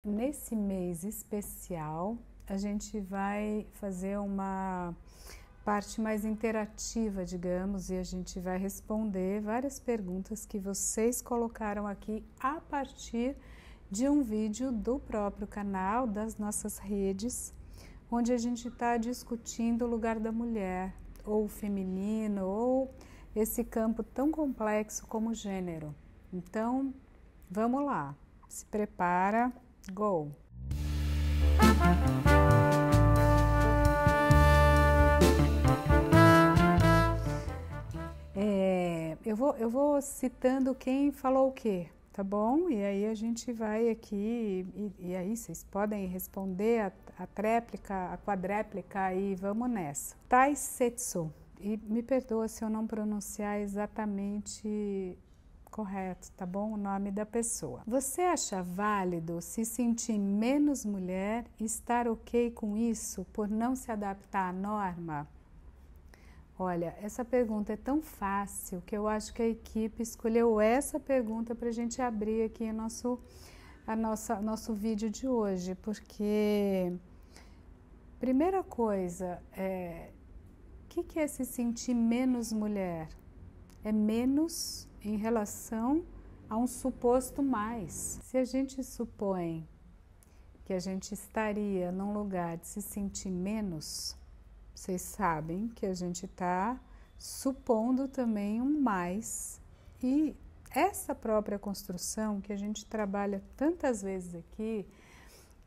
nesse mês especial, a gente vai fazer uma parte mais interativa, digamos, e a gente vai responder várias perguntas que vocês colocaram aqui a partir de um vídeo do próprio canal, das nossas redes, onde a gente está discutindo o lugar da mulher, ou o feminino, ou esse campo tão complexo como o gênero. Então, vamos lá, se prepara, go! Eu vou citando quem falou o quê, tá bom? E aí a gente vai aqui, e aí vocês podem responder a tréplica, a quadréplica e vamos nessa. Taisetsu, e me perdoa se eu não pronunciar exatamente correto, tá bom? O nome da pessoa. Você acha válido se sentir menos mulher e estar ok com isso por não se adaptar à norma? Olha, essa pergunta é tão fácil que eu acho que a equipe escolheu essa pergunta para a gente abrir aqui nosso vídeo de hoje, porque primeira coisa, o que é se sentir menos mulher? É menos em relação a um suposto mais. Se a gente supõe que a gente estaria num lugar de se sentir menos, vocês sabem que a gente está supondo também um mais. E essa própria construção que a gente trabalha tantas vezes aqui,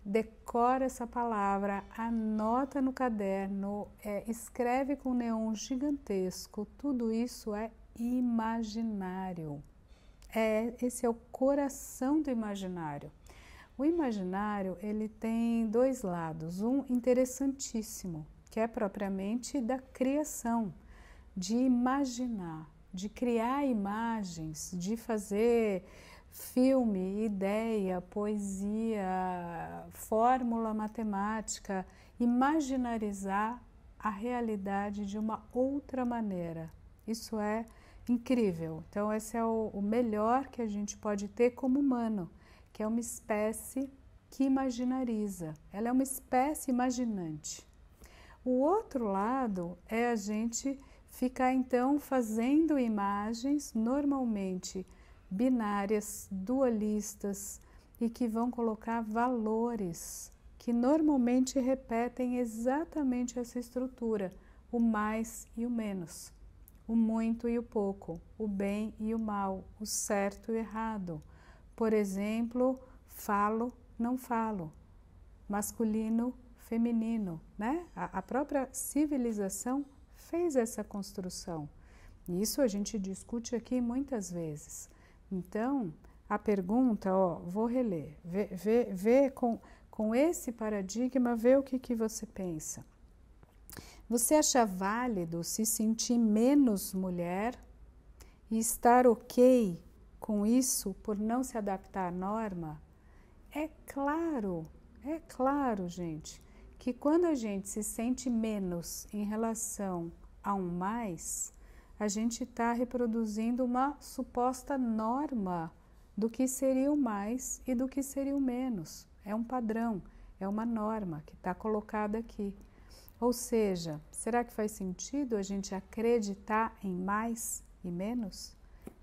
decora essa palavra, anota no caderno, escreve com neon gigantesco, tudo isso é imaginário. Esse é o coração do imaginário. O imaginário, ele tem dois lados, um interessantíssimo, que é propriamente da criação, de imaginar, de criar imagens, de fazer filme, ideia, poesia, fórmula matemática, imaginarizar a realidade de uma outra maneira. Isso é incrível. Então, esse é o melhor que a gente pode ter como humano, que é uma espécie que imaginariza. Ela é uma espécie imaginante. O outro lado é a gente ficar então fazendo imagens normalmente binárias, dualistas e que vão colocar valores que normalmente repetem exatamente essa estrutura, o mais e o menos, o muito e o pouco, o bem e o mal, o certo e o errado. Por exemplo, falo, não falo, masculino, feminino, né? A própria civilização fez essa construção. Isso a gente discute aqui muitas vezes. Então, a pergunta, vou reler, vê com esse paradigma, vê o que você pensa. Você acha válido se sentir menos mulher e estar ok com isso por não se adaptar à norma? É claro, gente, que quando a gente se sente menos em relação a um mais, a gente está reproduzindo uma suposta norma do que seria o mais e do que seria o menos. É um padrão, é uma norma que está colocada aqui. Ou seja, será que faz sentido a gente acreditar em mais e menos?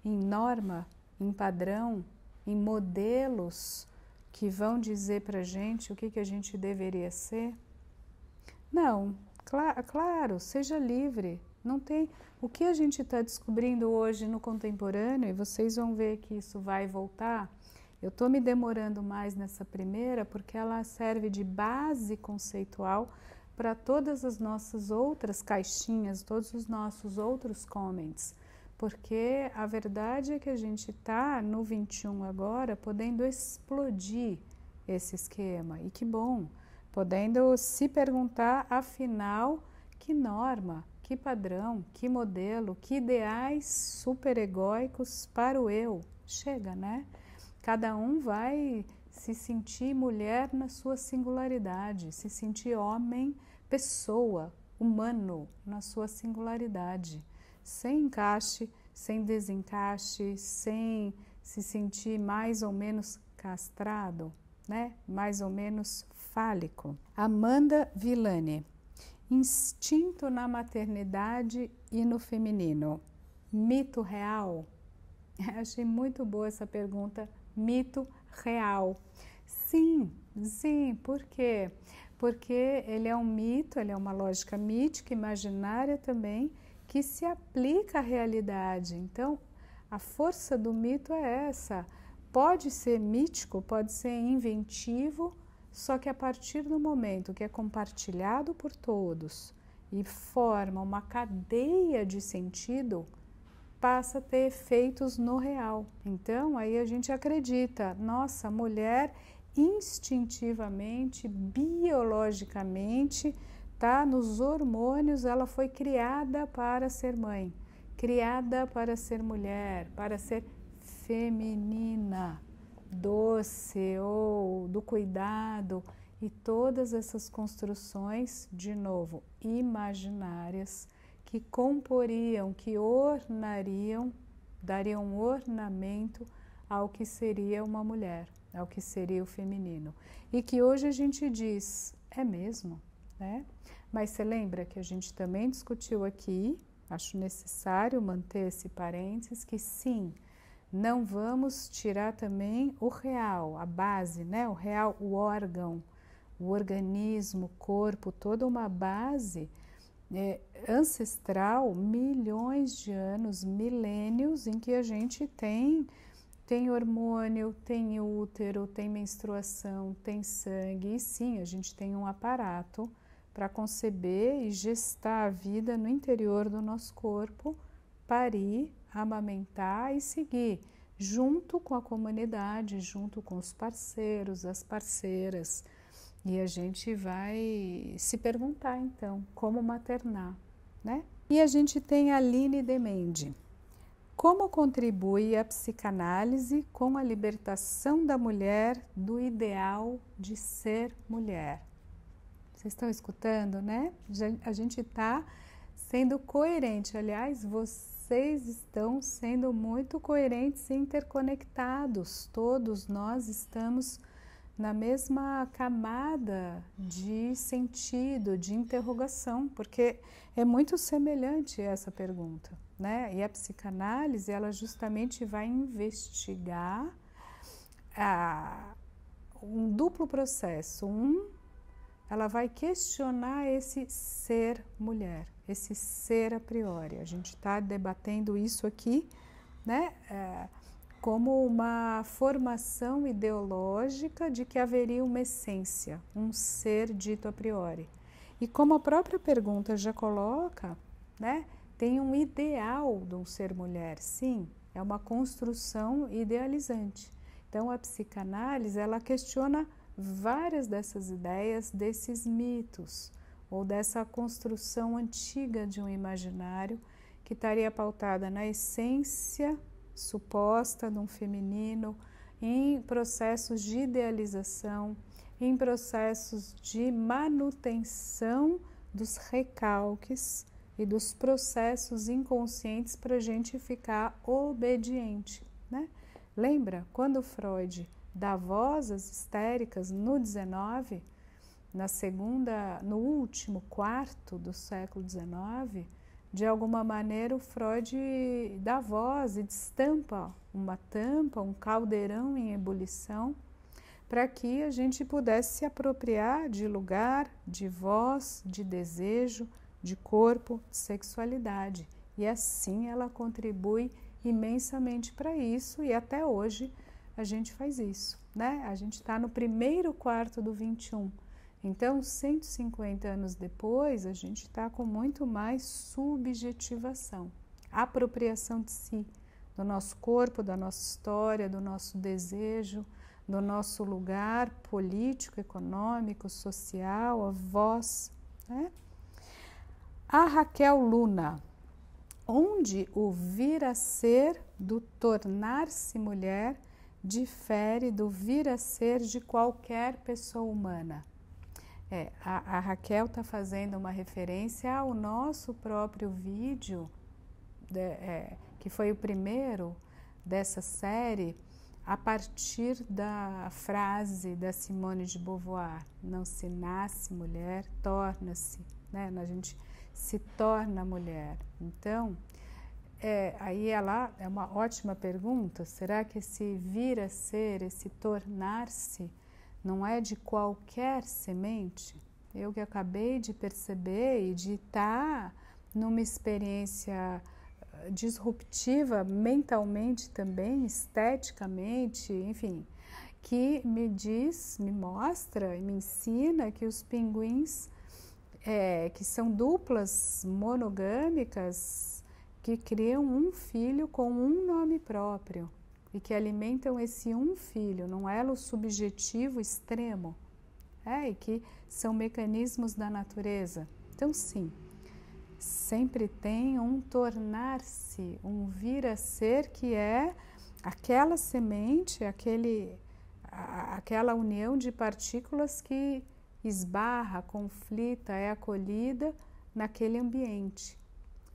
Em norma, em padrão, em modelos que vão dizer para a gente o que a gente deveria ser? Não, claro, seja livre. Não tem. O que a gente está descobrindo hoje no contemporâneo, e vocês vão ver que isso vai voltar, eu estou me demorando mais nessa primeira porque ela serve de base conceitual para todas as nossas outras caixinhas, todos os nossos outros comments. Porque a verdade é que a gente está no 21 agora podendo explodir esse esquema, e que bom, podendo se perguntar, afinal, que norma, que padrão, que modelo, que ideais superegóicos para o eu. Chega, né? Cada um vai se sentir mulher na sua singularidade, se sentir homem, pessoa, humano na sua singularidade, sem encaixe, sem desencaixe, sem se sentir mais ou menos castrado. né? Mais ou menos fálico. Amanda Villani. Instinto na maternidade e no feminino. Mito real? Achei muito boa essa pergunta. Mito real. Sim, sim. Por quê? Porque ele é um mito, ele é uma lógica mítica, imaginária também, que se aplica à realidade. Então, a força do mito é essa. Pode ser mítico, pode ser inventivo, só que a partir do momento que é compartilhado por todos e forma uma cadeia de sentido, passa a ter efeitos no real. Então, aí a gente acredita, nossa, a mulher instintivamente, biologicamente, tá nos hormônios, ela foi criada para ser mãe, criada para ser mulher, para ser feminina, doce ou do cuidado, e todas essas construções, de novo, imaginárias, que comporiam, que ornariam, dariam ornamento ao que seria uma mulher, ao que seria o feminino. E que hoje a gente diz, é mesmo, né? Mas você lembra que a gente também discutiu aqui, acho necessário manter esse parênteses, que sim, não vamos tirar também o real, a base, né? O real, o órgão, o organismo, o corpo, toda uma base ancestral, milhões de anos, milênios, em que a gente tem hormônio, tem útero, tem menstruação, tem sangue, e sim, a gente tem um aparato para conceber e gestar a vida no interior do nosso corpo, parir, amamentar e seguir, junto com a comunidade, junto com os parceiros, as parceiras. E a gente vai se perguntar, então, como maternar, né? E a gente tem a Aline Demendi. Como contribui a psicanálise com a libertação da mulher do ideal de ser mulher? Vocês estão escutando, né? A gente está sendo coerente. Aliás, vocês estão sendo muito coerentes e interconectados. Todos nós estamos na mesma camada de sentido, de interrogação, porque é muito semelhante essa pergunta, né? E a psicanálise, ela justamente vai investigar um duplo processo. Ela vai questionar esse ser mulher, esse ser a priori. A gente está debatendo isso aqui, né? Como uma formação ideológica de que haveria uma essência, um ser dito a priori. E como a própria pergunta já coloca, né, tem um ideal de um ser mulher, sim, é uma construção idealizante. Então, a psicanálise, ela questiona várias dessas ideias, desses mitos, ou dessa construção antiga de um imaginário que estaria pautada na essência suposta de um feminino, em processos de idealização, em processos de manutenção dos recalques e dos processos inconscientes para a gente ficar obediente, né? Lembra quando Freud dá voz às histéricas no 19, no último quarto do século 19, de alguma maneira o Freud dá voz e destampa uma tampa, um caldeirão em ebulição, para que a gente pudesse se apropriar de lugar, de voz, de desejo, de corpo, de sexualidade. E assim ela contribui imensamente para isso, e até hoje a gente faz isso, né? A gente está no primeiro quarto do 21. Então, 150 anos depois, a gente está com muito mais subjetivação, apropriação de si, do nosso corpo, da nossa história, do nosso desejo, do nosso lugar político, econômico, social, a voz, né? A Raquel Luna, onde o vir a ser do tornar-se mulher difere do vir a ser de qualquer pessoa humana. A Raquel está fazendo uma referência ao nosso próprio vídeo, que foi o primeiro dessa série, a partir da frase da Simone de Beauvoir, não se nasce mulher, torna-se, né? A gente se torna mulher. Então, aí ela é uma ótima pergunta, será que esse vir a ser, esse tornar-se, não é de qualquer semente? Eu que acabei de perceber e de estar numa experiência disruptiva mentalmente também, esteticamente, enfim, que me diz, me mostra e me ensina que os pinguins, que são duplas monogâmicas, que criam um filho com um nome próprio e que alimentam esse um filho num elo subjetivo extremo, e que são mecanismos da natureza. Então, sim, sempre tem um tornar-se, um vir a ser, que é aquela semente, aquela união de partículas que esbarra, conflita, é acolhida naquele ambiente.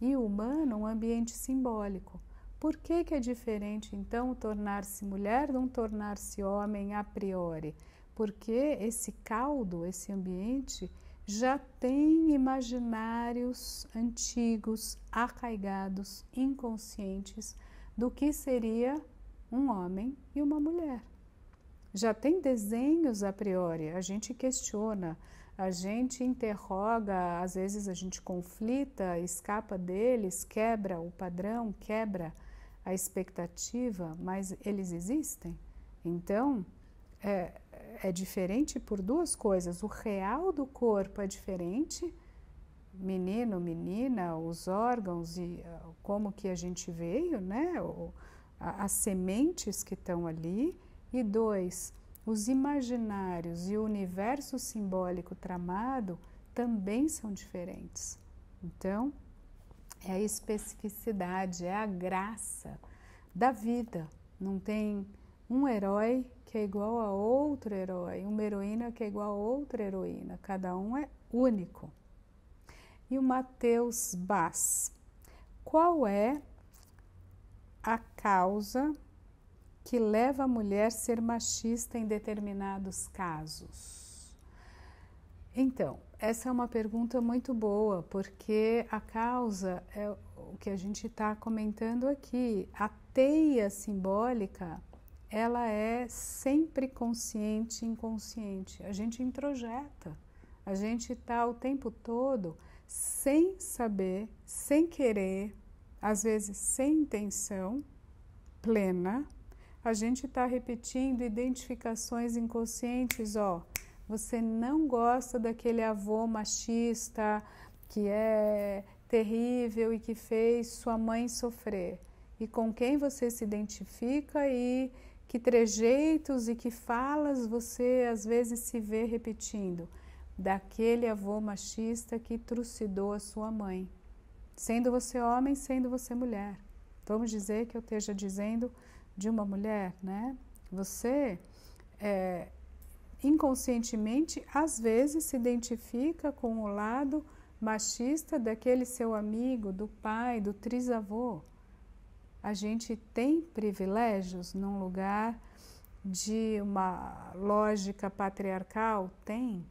E o humano, um ambiente simbólico. Por que é diferente, então, o tornar-se mulher de um tornar-se homem a priori? Porque esse caldo, esse ambiente, já tem imaginários antigos, arraigados, inconscientes do que seria um homem e uma mulher. Já tem desenhos a priori, a gente questiona, a gente interroga, às vezes a gente conflita, escapa deles, quebra o padrão, quebra a expectativa, mas eles existem. Então, é diferente por duas coisas. O real do corpo é diferente, menino, menina, os órgãos e como que a gente veio, né? As sementes que estão ali. E dois, os imaginários e o universo simbólico tramado também são diferentes. Então, é a especificidade, é a graça da vida. Não tem um herói que é igual a outro herói, uma heroína que é igual a outra heroína. Cada um é único. E o Matheus Bass. Qual é a causa que leva a mulher a ser machista em determinados casos? Então, essa é uma pergunta muito boa, porque a causa é o que a gente está comentando aqui. A teia simbólica, ela é sempre consciente e inconsciente. A gente introjeta, a gente está o tempo todo sem saber, sem querer, às vezes sem intenção plena, a gente está repetindo identificações inconscientes, você não gosta daquele avô machista que é terrível e que fez sua mãe sofrer. E com quem você se identifica e que trejeitos e que falas você às vezes se vê repetindo. Daquele avô machista que trucidou a sua mãe. Sendo você homem, sendo você mulher. Vamos dizer que eu esteja dizendo de uma mulher, né? Você, inconscientemente, às vezes se identifica com o lado machista daquele seu amigo, do pai, do trisavô. A gente tem privilégios num lugar de uma lógica patriarcal? Tem.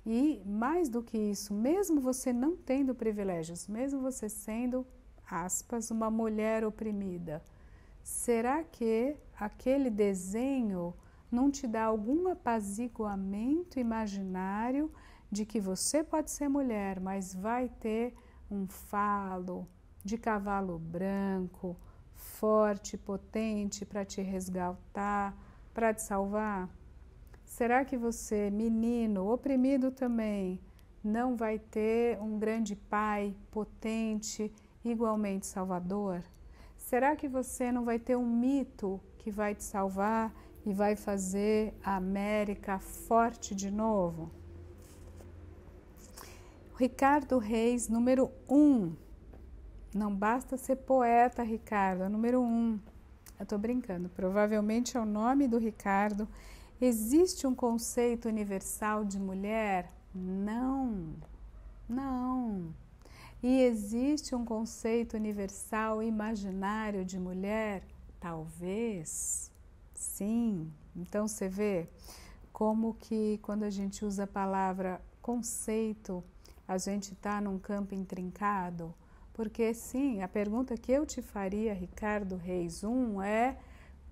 E mais do que isso, mesmo você não tendo privilégios, mesmo você sendo, aspas, uma mulher oprimida, será que aquele desenho não te dá algum apaziguamento imaginário de que você pode ser mulher, mas vai ter um falo de cavalo branco, forte, potente para te resgatar, para te salvar? Será que você, menino, oprimido também, não vai ter um grande pai potente, igualmente salvador? Será que você não vai ter um mito que vai te salvar e vai fazer a América forte de novo? Ricardo Reis, número 1. Não basta ser poeta, Ricardo, é número 1. Eu estou brincando, provavelmente é o nome do Ricardo. Existe um conceito universal de mulher? Não, não. E existe um conceito universal imaginário de mulher? Talvez. Sim, então você vê como que quando a gente usa a palavra conceito, a gente está num campo intrincado, porque sim, a pergunta que eu te faria, Ricardo Reis 1, é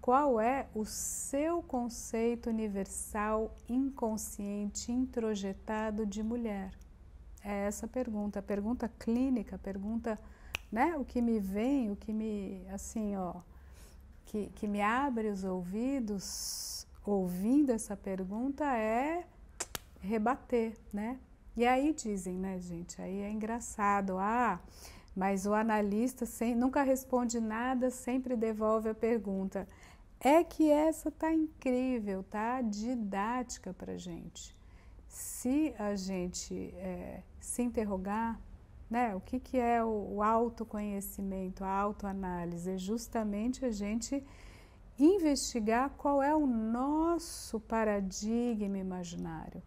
qual é o seu conceito universal inconsciente introjetado de mulher? É essa pergunta, a pergunta clínica, a pergunta, né, o que me vem, o que me, assim, ó, que me abre os ouvidos ouvindo essa pergunta é rebater, né? E aí dizem, né, gente, aí é engraçado, mas o analista nunca responde nada, sempre devolve a pergunta. É que essa tá incrível, tá didática pra gente. Se a gente se interrogar, né, o que é o autoconhecimento, a autoanálise? É justamente a gente investigar qual é o nosso paradigma imaginário,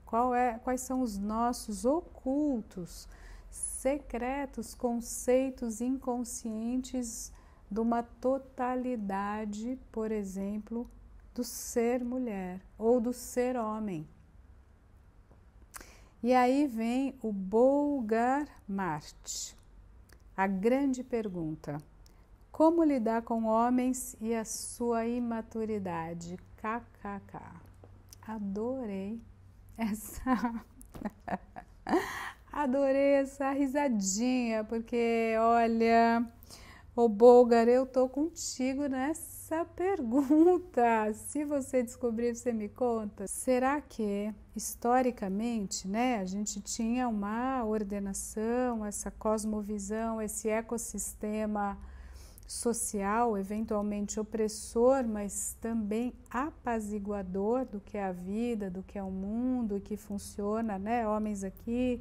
quais são os nossos ocultos, secretos conceitos inconscientes de uma totalidade, por exemplo, do ser mulher ou do ser homem. E aí vem o Bogart-Marte, a grande pergunta: como lidar com homens e a sua imaturidade? KKK. Adorei essa risadinha, porque olha, ô Bogart, eu tô contigo nessa pergunta. Se você descobrir, você me conta. Será que, historicamente, né, a gente tinha uma ordenação, essa cosmovisão, esse ecossistema social, eventualmente opressor, mas também apaziguador do que é a vida, do que é o mundo, e que funciona, né? Homens aqui,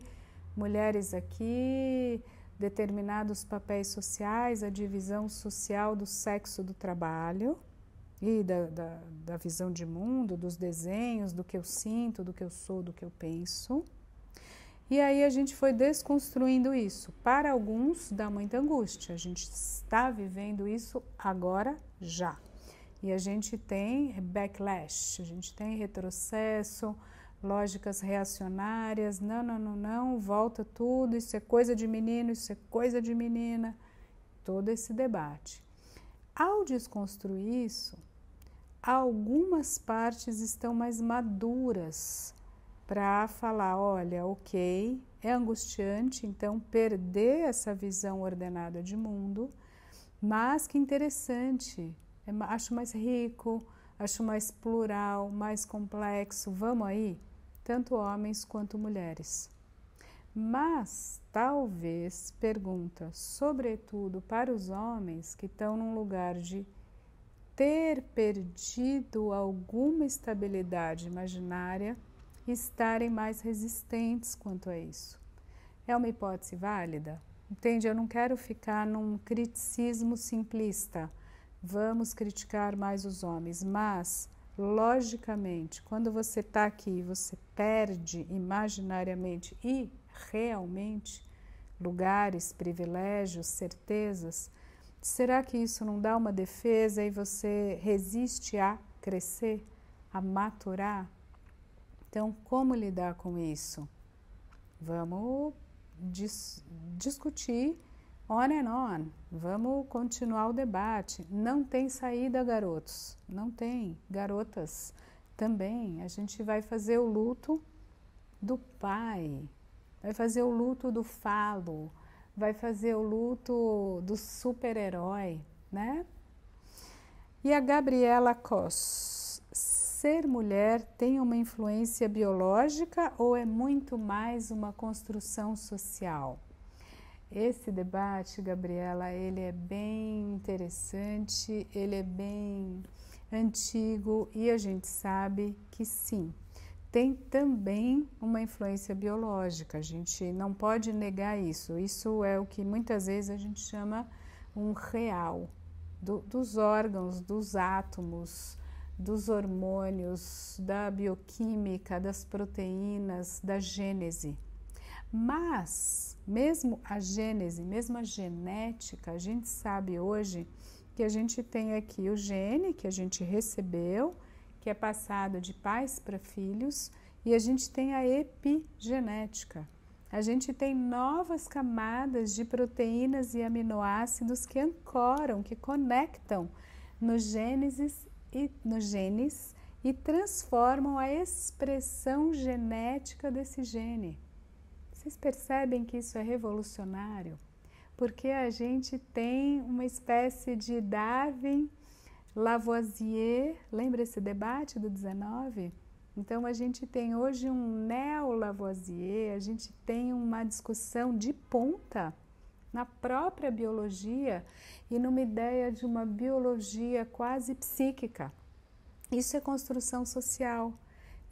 mulheres aqui, determinados papéis sociais, a divisão social do sexo do trabalho e da visão de mundo, dos desenhos, do que eu sinto, do que eu sou, do que eu penso. E aí a gente foi desconstruindo isso. Para alguns dá muita angústia, a gente está vivendo isso agora, já. E a gente tem backlash, a gente tem retrocesso, lógicas reacionárias, não, volta tudo, isso é coisa de menino, isso é coisa de menina, todo esse debate. Ao desconstruir isso, algumas partes estão mais maduras para falar, olha, ok, é angustiante, então, perder essa visão ordenada de mundo, mas que interessante, acho mais rico, acho mais plural, mais complexo, vamos aí, tanto homens quanto mulheres. Mas, talvez, pergunta, sobretudo para os homens que estão num lugar de ter perdido alguma estabilidade imaginária, estarem mais resistentes quanto a isso. É uma hipótese válida? Entende? Eu não quero ficar num criticismo simplista. Vamos criticar mais os homens, mas, logicamente, quando você está aqui, você perde imaginariamente e realmente lugares, privilégios, certezas, será que isso não dá uma defesa e você resiste a crescer, a maturar? Então, como lidar com isso? Vamos discutir on and on. Vamos continuar o debate. Não tem saída, garotos. Não tem. Garotas também. A gente vai fazer o luto do pai. Vai fazer o luto do falo. Vai fazer o luto do super-herói, né? E a Gabriela Cos. Ser mulher tem uma influência biológica ou é muito mais uma construção social? Esse debate, Gabriela, ele é bem interessante, ele é bem antigo e a gente sabe que sim, tem também uma influência biológica, a gente não pode negar isso. Isso é o que muitas vezes a gente chama um real, dos órgãos, dos átomos, dos hormônios, da bioquímica, das proteínas, da gênese. Mas, mesmo a gênese, mesmo a genética, a gente sabe hoje que a gente tem aqui o gene que a gente recebeu, que é passado de pais para filhos, e a gente tem a epigenética. A gente tem novas camadas de proteínas e aminoácidos que ancoram, que conectam nos genes e transformam a expressão genética desse gene. Vocês percebem que isso é revolucionário? Porque a gente tem uma espécie de Darwin, Lavoisier, lembra esse debate do 19? Então, a gente tem hoje um neo-Lavoisier, a gente tem uma discussão de ponta na própria biologia e numa ideia de uma biologia quase psíquica. Isso é construção social,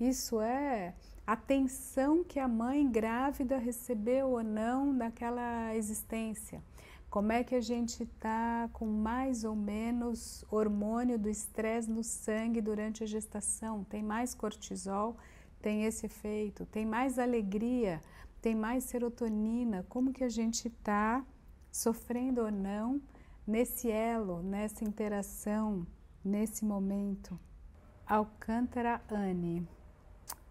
isso é a atenção que a mãe grávida recebeu ou não naquela existência. Como é que a gente está com mais ou menos hormônio do estresse no sangue durante a gestação? Tem mais cortisol? Tem esse efeito? Tem mais alegria? Tem mais serotonina? Como que a gente está sofrendo ou não nesse elo, nessa interação, nesse momento? Alcântara Anne.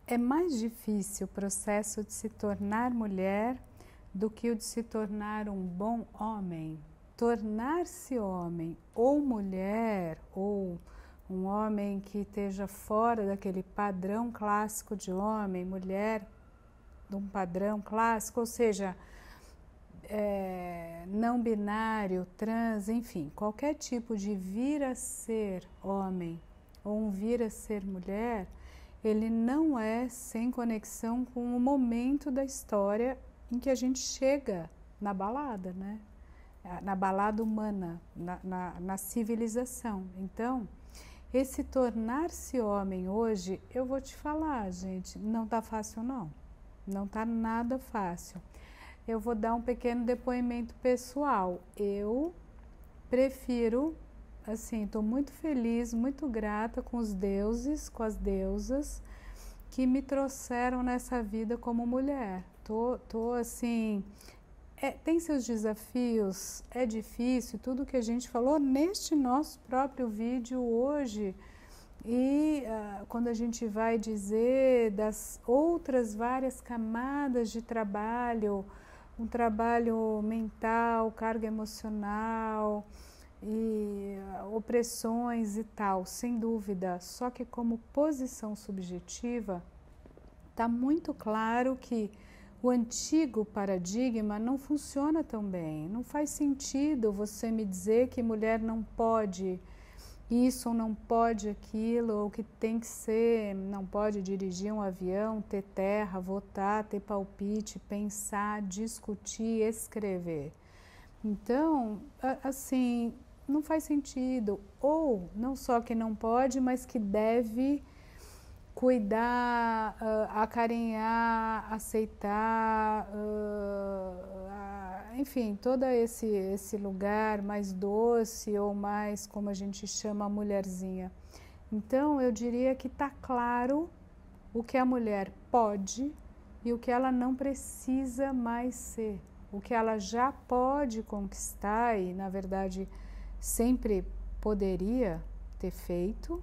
É mais difícil o processo de se tornar mulher do que o de se tornar um bom homem. Tornar-se homem ou mulher, ou um homem que esteja fora daquele padrão clássico de homem, mulher de um padrão clássico, ou seja, não binário, trans, enfim, qualquer tipo de vir a ser homem ou um vir a ser mulher, ele não é sem conexão com o momento da história em que a gente chega na balada, né? Na balada humana, na civilização. Então, esse tornar-se homem hoje, eu vou te falar, gente, não tá fácil não. Não tá nada fácil. Eu vou dar um pequeno depoimento pessoal. Eu prefiro, assim, estou muito feliz, muito grata com os deuses, com as deusas que me trouxeram nessa vida como mulher. Tô assim, tem seus desafios, é difícil, tudo que a gente falou neste nosso próprio vídeo hoje. E quando a gente vai dizer das outras várias camadas de trabalho, um trabalho mental, carga emocional e opressões e tal, sem dúvida, só que como posição subjetiva, está muito claro que o antigo paradigma não funciona tão bem. Não faz sentido você me dizer que mulher não pode isso ou não pode aquilo, ou que tem que ser, não pode dirigir um avião, ter terra, votar, ter palpite, pensar, discutir, escrever. Então, assim, não faz sentido. Ou não só que não pode, mas que deve cuidar, acarinhar, aceitar, enfim, todo esse lugar mais doce ou mais, como a gente chama, a mulherzinha. Então, eu diria que está claro o que a mulher pode e o que ela não precisa mais ser. O que ela já pode conquistar e, na verdade, sempre poderia ter feito,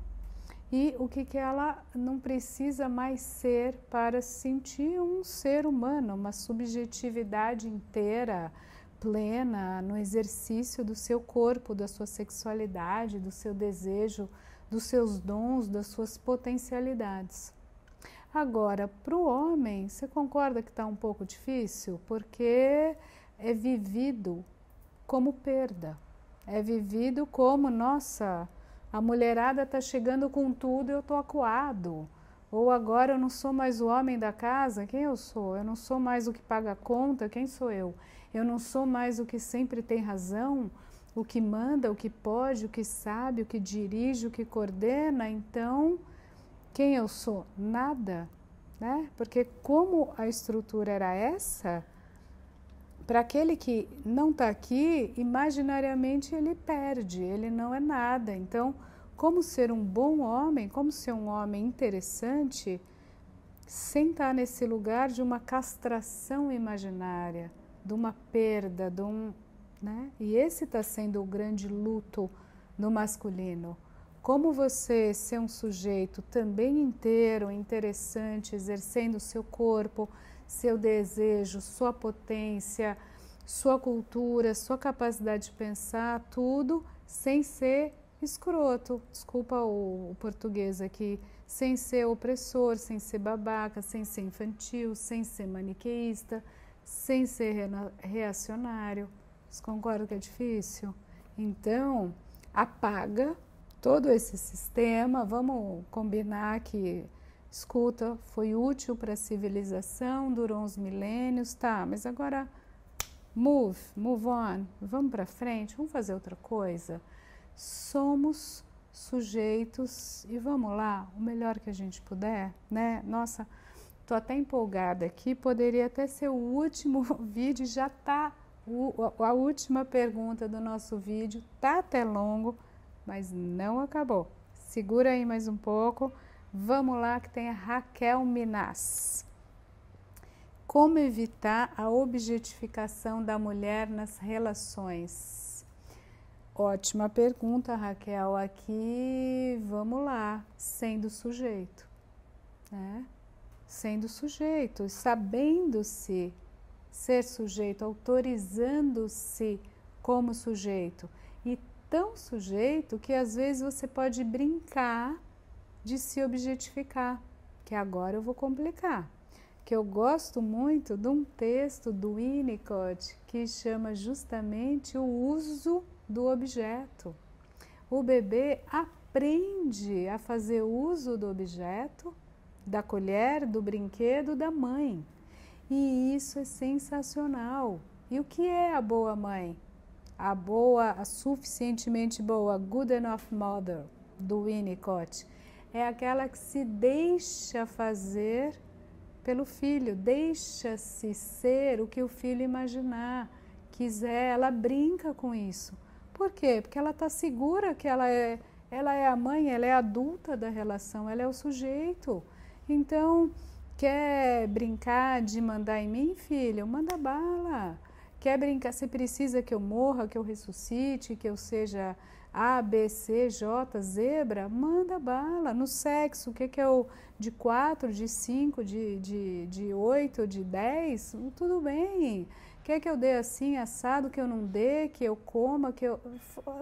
e o que ela não precisa mais ser para se sentir um ser humano, uma subjetividade inteira, plena, no exercício do seu corpo, da sua sexualidade, do seu desejo, dos seus dons, das suas potencialidades. Agora, para o homem, você concorda que está um pouco difícil? Porque é vivido como perda, é vivido como, nossa, a mulherada está chegando com tudo e eu estou acuado. Ou agora eu não sou mais o homem da casa, quem eu sou? Eu não sou mais o que paga a conta, quem sou eu? Eu não sou mais o que sempre tem razão, o que manda, o que pode, o que sabe, o que dirige, o que coordena. Então, quem eu sou? Nada, né? Porque como a estrutura era essa, para aquele que não está aqui, imaginariamente ele perde, ele não é nada. Então, como ser um bom homem, como ser um homem interessante, sem estar nesse lugar de uma castração imaginária, de uma perda, né? E esse está sendo o grande luto no masculino. Como você ser um sujeito também inteiro, interessante, exercendo o seu corpo, seu desejo, sua potência, sua cultura, sua capacidade de pensar, tudo sem ser escroto, desculpa o português aqui, sem ser opressor, sem ser babaca, sem ser infantil, sem ser maniqueísta, sem ser reacionário. Vocês concordam que é difícil? Então, apaga todo esse sistema, vamos combinar que, escuta, foi útil para a civilização, durou uns milênios, tá, mas agora move on, vamos para frente, vamos fazer outra coisa. Somos sujeitos e vamos lá, o melhor que a gente puder, né? Nossa, tô até empolgada aqui, poderia até ser o último vídeo, já tá a última pergunta do nosso vídeo, tá até longo, mas não acabou. Segura aí mais um pouco, vamos lá que tem a Raquel Minas. Como evitar a objetificação da mulher nas relações? Ótima pergunta, Raquel. Aqui, vamos lá, sendo sujeito, né? Sendo sujeito, sabendo-se ser sujeito, autorizando-se como sujeito. E tão sujeito que às vezes você pode brincar de se objetificar, que agora eu vou complicar. Que eu gosto muito de um texto do Winnicott que chama justamente o uso do objeto. O bebê aprende a fazer uso do objeto, da colher, do brinquedo, da mãe. E isso é sensacional. E o que é a boa mãe? A suficientemente boa, good enough mother, do Winnicott, é aquela que se deixa fazer pelo filho, deixa-se ser o que o filho imaginar, quiser, ela brinca com isso. Por quê? Porque ela está segura que ela é a mãe, ela é a adulta da relação, ela é o sujeito. Então, quer brincar de mandar em mim, filho? Manda bala. Quer brincar, você precisa que eu morra, que eu ressuscite, que eu seja A, B, C, J, zebra? Manda bala. No sexo, o que é o de 4, de 5, de 8, de 10? Tudo bem. Quer que eu dê assim, assado, que eu não dê, que eu coma, que eu...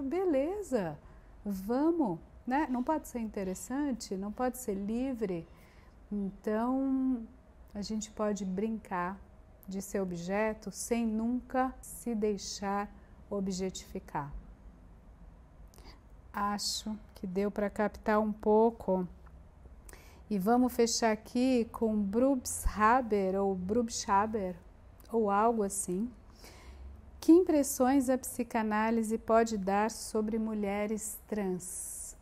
Beleza, vamos, né? Não pode ser interessante, não pode ser livre. Então, a gente pode brincar de ser objeto sem nunca se deixar objetificar. Acho que deu para captar um pouco. E vamos fechar aqui com Brubshaber ou Brubshaber, ou algo assim. Que impressões a psicanálise pode dar sobre mulheres trans?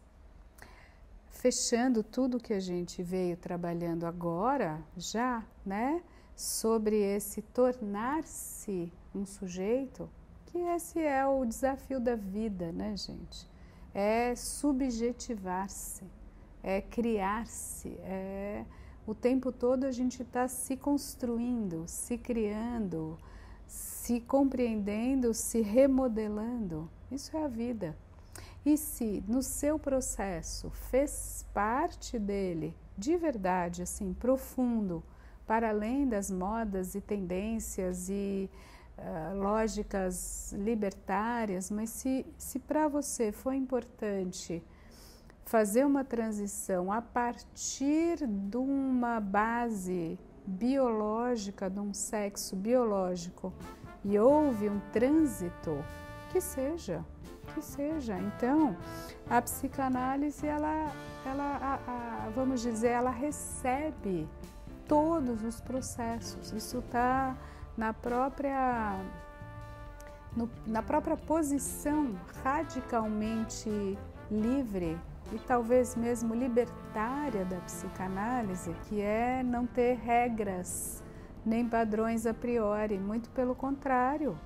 Fechando tudo que a gente veio trabalhando agora, já, né? Sobre esse tornar-se um sujeito, que esse é o desafio da vida, né, gente? É subjetivar-se, é criar-se, o tempo todo a gente está se construindo, se criando, se compreendendo, se remodelando. Isso é a vida. E se no seu processo fez parte dele, de verdade, assim, profundo, para além das modas e tendências e lógicas libertárias, mas se para você foi importante fazer uma transição a partir de uma base biológica, de um sexo biológico, e houve um trânsito, que seja. Então, a psicanálise, vamos dizer, ela recebe todos os processos. Isso está na própria posição radicalmente livre e talvez mesmo libertária da psicanálise, que é não ter regras nem padrões a priori, muito pelo contrário.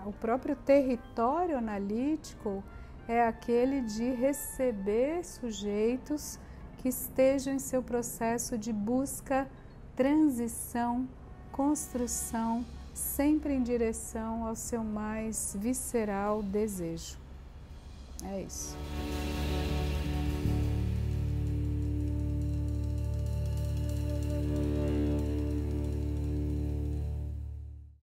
O próprio território analítico é aquele de receber sujeitos que estejam em seu processo de busca, transição, construção, sempre em direção ao seu mais visceral desejo. É isso.